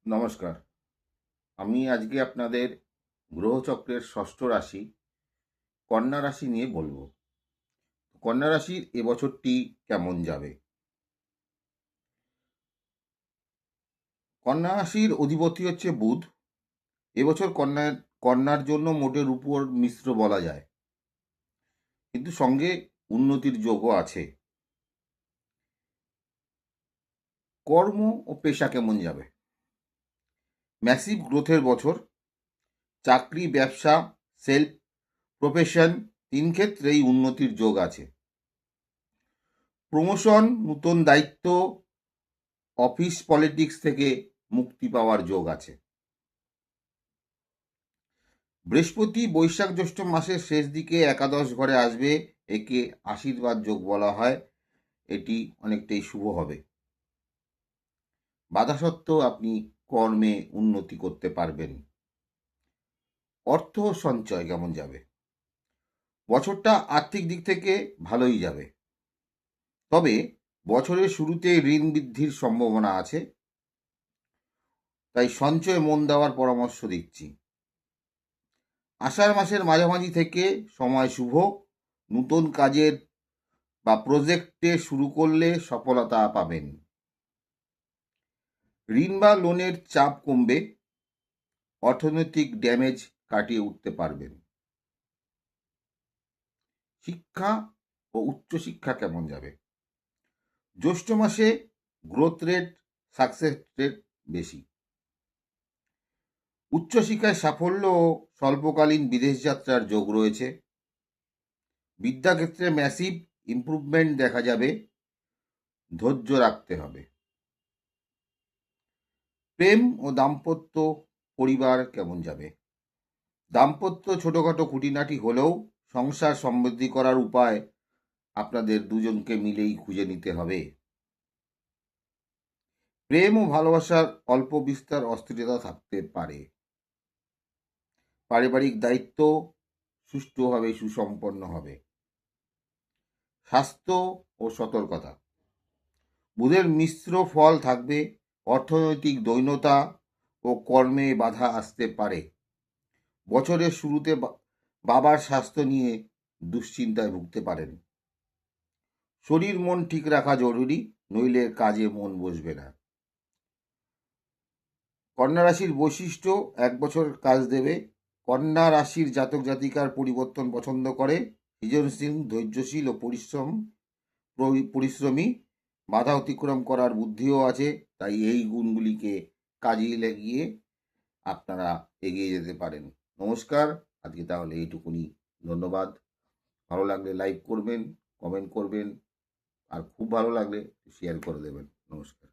নমস্কার। আমি আজকে আপনাদের গ্রহচক্রের ষষ্ঠ রাশি কন্যা রাশি নিয়ে বলবো। কন্যা রাশির এবছরটি কেমন যাবে? কন্যা রাশির অধিপতি হচ্ছে বুধ। এবছর কন্যার জন্য মোটের উপর মিশ্র বলা যায়, কিন্তু সঙ্গে উন্নতির যোগও আছে। কর্ম ও পেশা কেমন যাবে? ম্যাসিভ গ্রোথের বছর। চাকরি, ব্যবসা, সেলফ প্রফেশন, তিন ক্ষেত্রেই উন্নতির যোগ আছে। প্রমোশন, নতুন দায়িত্ব, অফিস পলিটিক্স থেকে মুক্তি পাওয়ার যোগ আছে। বৃহস্পতি বৈশাখ জ্যৈষ্ঠ মাসের শেষ দিকে একাদশ ঘরে আসবে। একে আশীর্বাদ যোগ বলা হয়। এটি অনেকটাই শুভ হবে। বাধা সত্ত্বেও আপনি কর্মে উন্নতি করতে পারবেন। অর্থ সঞ্চয় কেমন যাবে? বছরটা আর্থিক দিক থেকে ভালোই যাবে, তবে বছরের শুরুতে ঋণ বৃদ্ধির সম্ভাবনা আছে, তাই সঞ্চয়ে মন দেওয়ার পরামর্শ দিচ্ছি। আষাঢ় মাসের মাঝামাঝি থেকে সময় শুভ। নতুন কাজের বা প্রজেক্টে শুরু করলে সফলতা পাবেন। ঋণ বা লোনের চাপ কমবে। অর্থনৈতিক ড্যামেজ কাটিয়ে উঠতে পারবেন। শিক্ষা ও উচ্চশিক্ষা কেমন যাবে? জ্যৈষ্ঠ মাসে গ্রোথ রেট, সাকসেস রেট বেশি। উচ্চশিক্ষায় সাফল্য ও স্বল্পকালীন বিদেশ যাত্রার যোগ রয়েছে। বিদ্যাক্ষেত্রে ম্যাসিভ ইমপ্রুভমেন্ট দেখা যাবে। ধৈর্য রাখতে হবে। প্রেম ও দাম্পত্য পরিবার কেমন যাবে? দাম্পত্য ছোটখাটো খুঁটিনাটি হলেও সংসার সমৃদ্ধি করার উপায় আপনাদের দুজনকে মিলেই খুঁজে নিতে হবে। প্রেম ও ভালোবাসার অল্প বিস্তর অস্থিরতা থাকতে পারে। পারিবারিক দায়িত্ব সুষ্ঠুভাবে সুসম্পন্ন হবে। স্বাস্থ্য ও সতর্কতা। বুধের মিশ্র ফল থাকবে। অর্থনৈতিক দৈন্যতা ও কর্মে বাধা আসতে পারে। বছরের শুরুতে বাবার স্বাস্থ্য নিয়ে দুশ্চিন্তায় ভুগতে পারেন। শরীর মন ঠিক রাখা জরুরি, নইলে কাজে মন বসবে না। কন্যা রাশির বৈশিষ্ট্য: এক বছর কাজ দেবে। কন্যা রাশির জাতক জাতিকার পরিবর্তন পছন্দ করে। সৃজনশীল, ধৈর্যশীল ও পরিশ্রমী। বাধা অতিক্রম করার বুদ্ধিও আছে, তাই এই গুণগুলিকে কাজে লাগিয়ে আপনারা এগিয়ে যেতে পারেন। নমস্কার, আজকে তাহলে এইটুকুনি। ধন্যবাদ। ভালো লাগলে লাইক করবেন, কমেন্ট করবেন, আর খুব ভালো লাগলে শেয়ার করে দেবেন। নমস্কার।